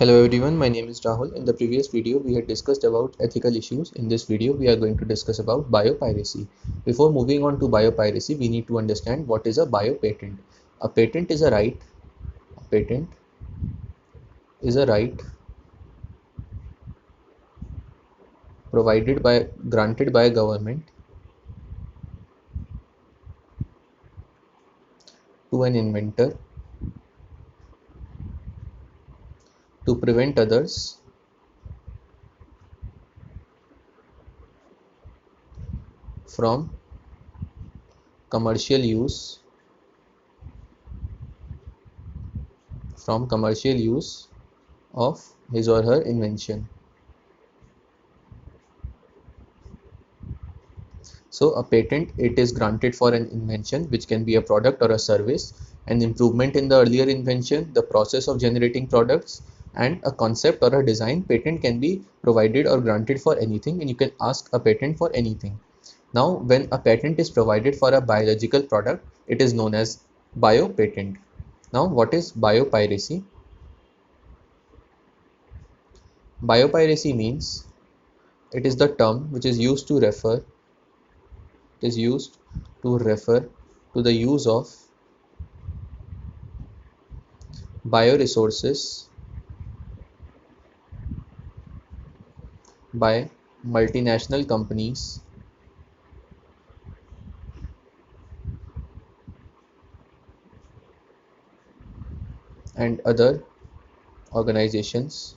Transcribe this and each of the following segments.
Hello everyone, my name is Rahul. In the previous video, we had discussed about ethical issues. In this video, we are going to discuss about biopiracy. Before moving on to biopiracy, we need to understand what is a biopatent. A patent is a right. A patent is a right granted by a government to an inventor to prevent others from commercial use of his or her invention. So a patent, it is granted for an invention which can be a product or a service, an improvement in the earlier invention, the process of generating products, and a concept or a design. Patent can be provided or granted for anything, and you can ask a patent for anything. Now, when a patent is provided for a biological product, it is known as biopatent. Now, what is biopiracy? Biopiracy means it is the term which is used to refer to the use of bioresources by multinational companies and other organizations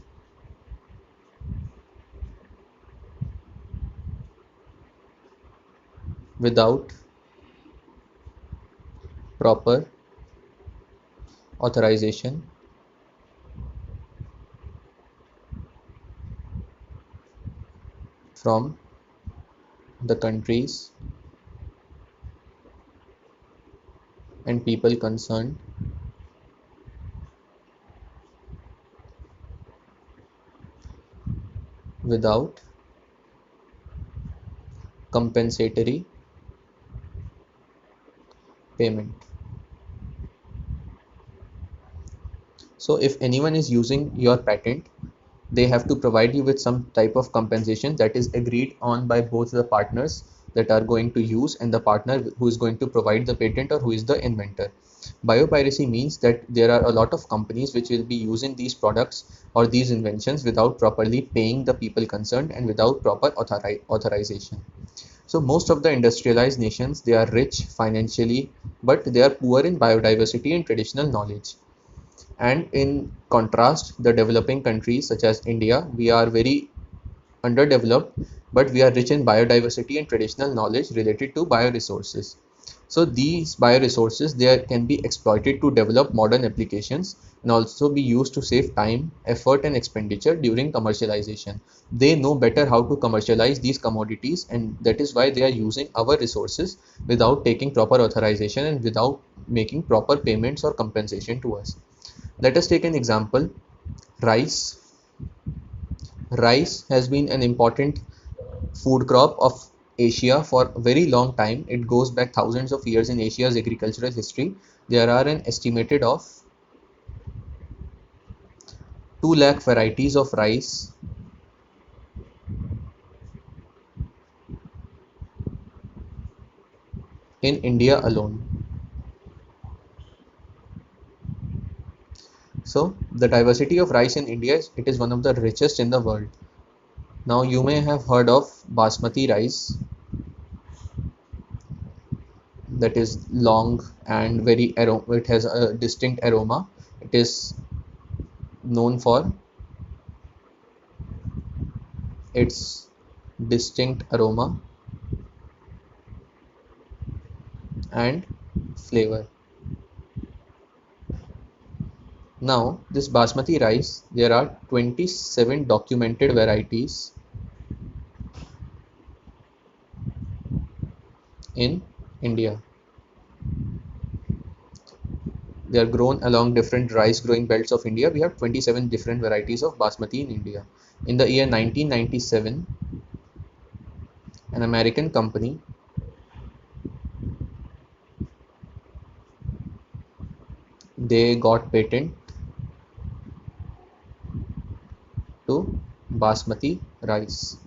without proper authorization from the countries and people concerned, without compensatory payment. So if anyone is using your patent, they have to provide you with some type of compensation that is agreed on by both the partners that are going to use and the partner who is going to provide the patent or who is the inventor. Biopiracy means that there are a lot of companies which will be using these products or these inventions without properly paying the people concerned and without proper authorization. So most of the industrialized nations, they are rich financially, but they are poor in biodiversity and traditional knowledge. And in contrast, the developing countries such as India, we are very underdeveloped, but we are rich in biodiversity and traditional knowledge related to bioresources. So these bioresources, they can be exploited to develop modern applications and also be used to save time, effort and expenditure during commercialization. They know better how to commercialize these commodities, and that is why they are using our resources without taking proper authorization and without making proper payments or compensation to us. Let us take an example. Rice. Rice has been an important food crop of Asia for a very long time. It goes back thousands of years in Asia's agricultural history. There are an estimated of 2 lakh varieties of rice in India alone. So the diversity of rice in India, it is one of the richest in the world. Now you may have heard of basmati rice, that is long and very it has a distinct aroma. It is known for its distinct aroma and flavor. Now, this basmati rice, there are 27 documented varieties in India. They are grown along different rice growing belts of India. We have 27 different varieties of basmati in India. In the year 1997, an American company they got patent to basmati rice.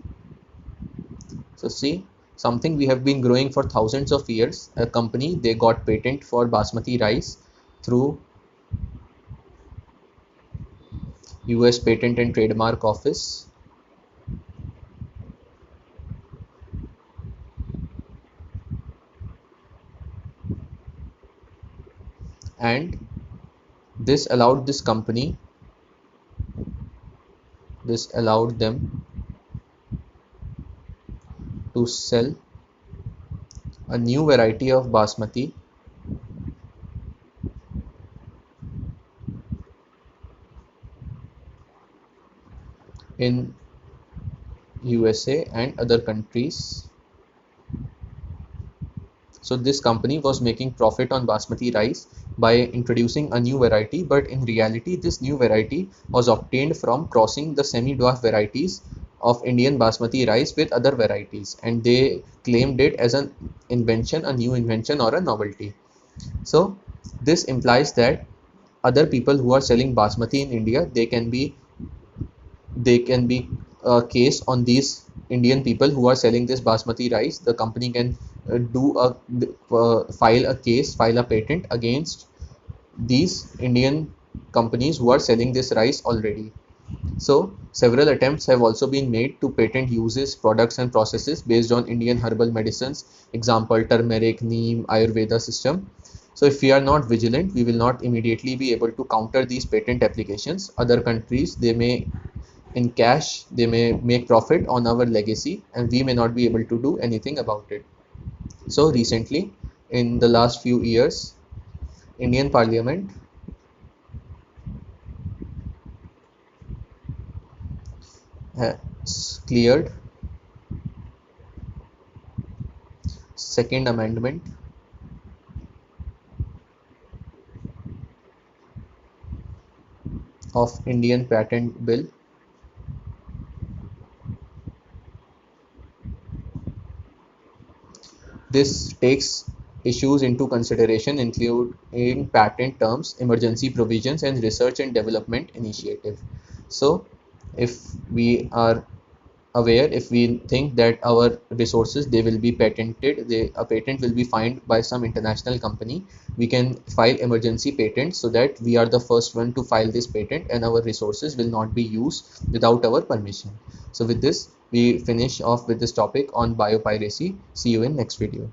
So see, something we have been growing for thousands of years. A company, they got patent for basmati rice through US Patent and Trademark Office, and this allowed this company, this allowed them to sell a new variety of basmati in USA and other countries. So this company was making profit on basmati rice by introducing a new variety, but in reality this new variety was obtained from crossing the semi-dwarf varieties of Indian basmati rice with other varieties, and they claimed it as an invention, a new invention or a novelty. So this implies that other people who are selling basmati in India, they can be a case on these Indian people who are selling this basmati rice. The company can file a case, file a patent against these Indian companies who are selling this rice already. So several attempts have also been made to patent uses, products and processes based on Indian herbal medicines, example turmeric, neem, Ayurveda system. So if we are not vigilant, we will not immediately be able to counter these patent applications. Other countries, they may in cash, they may make profit on our legacy and we may not be able to do anything about it. So recently, in the last few years, Indian Parliament has cleared second amendment of Indian Patent Bill. This takes issues into consideration including patent terms, emergency provisions and research and development initiative. So if we are aware, if we think that our resources, they will be patented, a patent will be fined by some international company, we can file emergency patents so that we are the first one to file this patent and our resources will not be used without our permission. So with this, we finish off with this topic on biopiracy. See you in next video.